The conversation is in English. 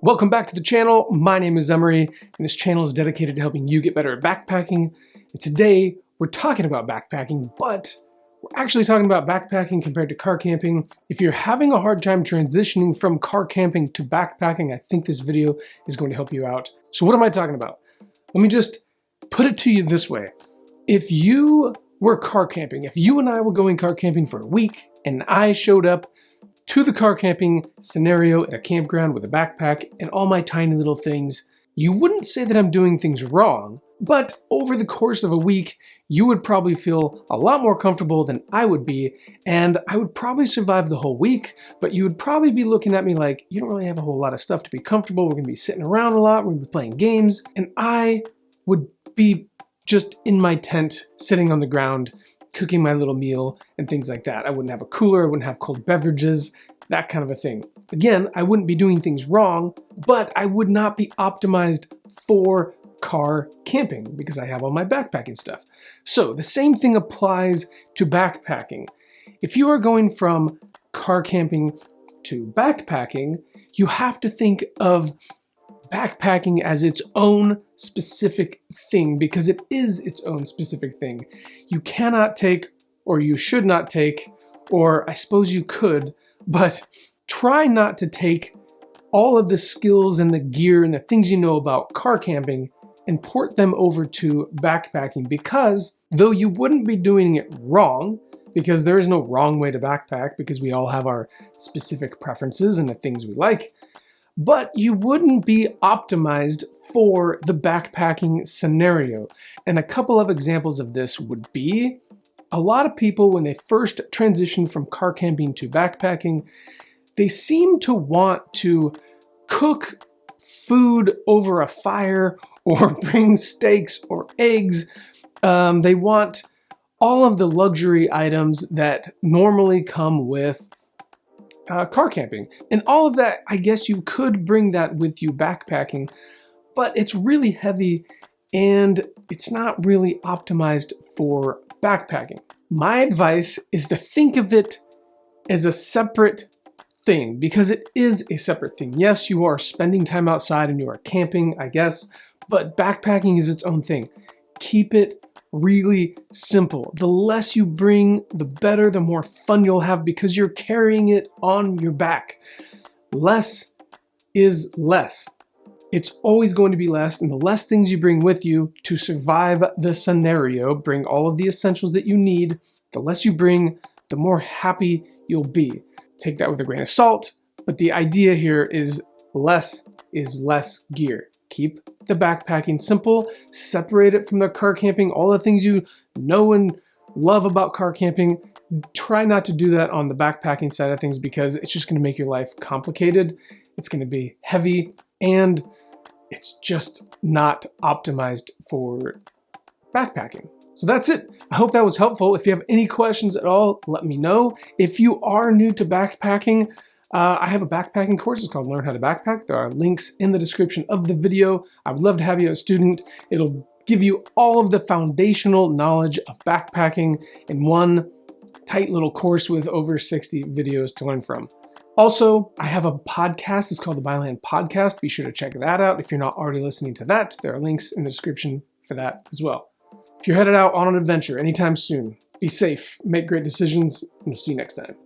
Welcome back to the channel. My name is Emory, and this channel is dedicated to helping you get better at backpacking. And today, we're talking about backpacking, but we're actually talking about backpacking compared to car camping. If you're having a hard time transitioning from car camping to backpacking, I think this video is going to help you out. So what am I talking about? Let me just put it to you this way. If you were car camping, if you and I were going car camping for a week, and I showed up to the car camping scenario at a campground with a backpack and all my tiny little things, you wouldn't say that I'm doing things wrong, but over the course of a week, you would probably feel a lot more comfortable than I would be, and I would probably survive the whole week, but you would probably be looking at me like, you don't really have a whole lot of stuff to be comfortable, we're gonna be sitting around a lot, we're gonna be playing games, and I would be just in my tent, sitting on the ground, cooking my little meal and things like that. I wouldn't have a cooler, I wouldn't have cold beverages, that kind of a thing. Again, I wouldn't be doing things wrong, but I would not be optimized for car camping because I have all my backpacking stuff. So the same thing applies to backpacking. If you are going from car camping to backpacking, you have to think of backpacking as its own specific thing because it is its own specific thing. You cannot take, or you should not take, or I suppose you could, but try not to take all of the skills and the gear and the things you know about car camping and port them over to backpacking, because though you wouldn't be doing it wrong, because there is no wrong way to backpack because we all have our specific preferences and the things we like, but you wouldn't be optimized for the backpacking scenario. And a couple of examples of this would be, a lot of people when they first transition from car camping to backpacking, they seem to want to cook food over a fire or bring steaks or eggs. They want all of the luxury items that normally come with car camping. And all of that, I guess you could bring that with you backpacking, but it's really heavy and it's not really optimized for backpacking. My advice is to think of it as a separate thing, because it is a separate thing. Yes, you are spending time outside and you are camping, I guess, but backpacking is its own thing. Keep it really simple. The less you bring, the better, the more fun you'll have because you're carrying it on your back. Less is less. It's always going to be less, and the less things you bring with you to survive the scenario, bring all of the essentials that you need, the less you bring, the more happy you'll be. Take that with a grain of salt, but the idea here is less gear. Keep the backpacking simple, separate it from the car camping, all the things you know and love about car camping. Try not to do that on the backpacking side of things because it's just going to make your life complicated. It's going to be heavy and it's just not optimized for backpacking. So that's it. I hope that was helpful. If you have any questions at all, let me know. If you are new to backpacking, I have a backpacking course. It's called Learn How to Backpack. There are links in the description of the video. I would love to have you as a student. It'll give you all of the foundational knowledge of backpacking in one tight little course with over 60 videos to learn from. Also, I have a podcast. It's called the Byland Podcast. Be sure to check that out. If you're not already listening to that, there are links in the description for that as well. If you're headed out on an adventure anytime soon, be safe, make great decisions, and we'll see you next time.